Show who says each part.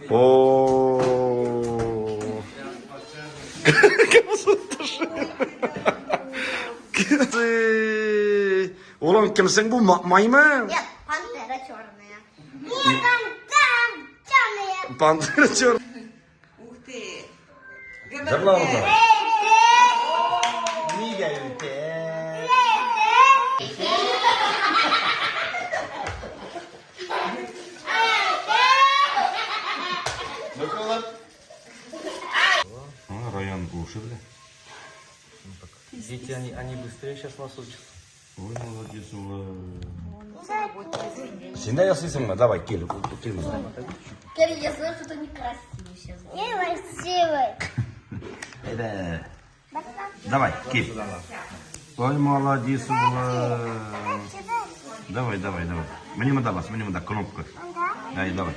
Speaker 1: Oo. Oğlum kimsin bu maymun?
Speaker 2: Нет, пантера черная. Нет, там черная.
Speaker 1: Pantera çor.
Speaker 3: Ух ты!
Speaker 1: Zırla orada. Niye ülke? Bakalım. Район уши, бля.
Speaker 4: Дети, они быстрее сейчас вас учат.
Speaker 1: Ой, молодец, Сен de ясыйсың mı? Давай, кел, кел.
Speaker 2: Кирилл, я знаю, что ты некрасивый сейчас. Некрасивый.
Speaker 1: Evet. Давай, кел. Ой, молодец, Давай. Мне надо кнопку. Дай, давай.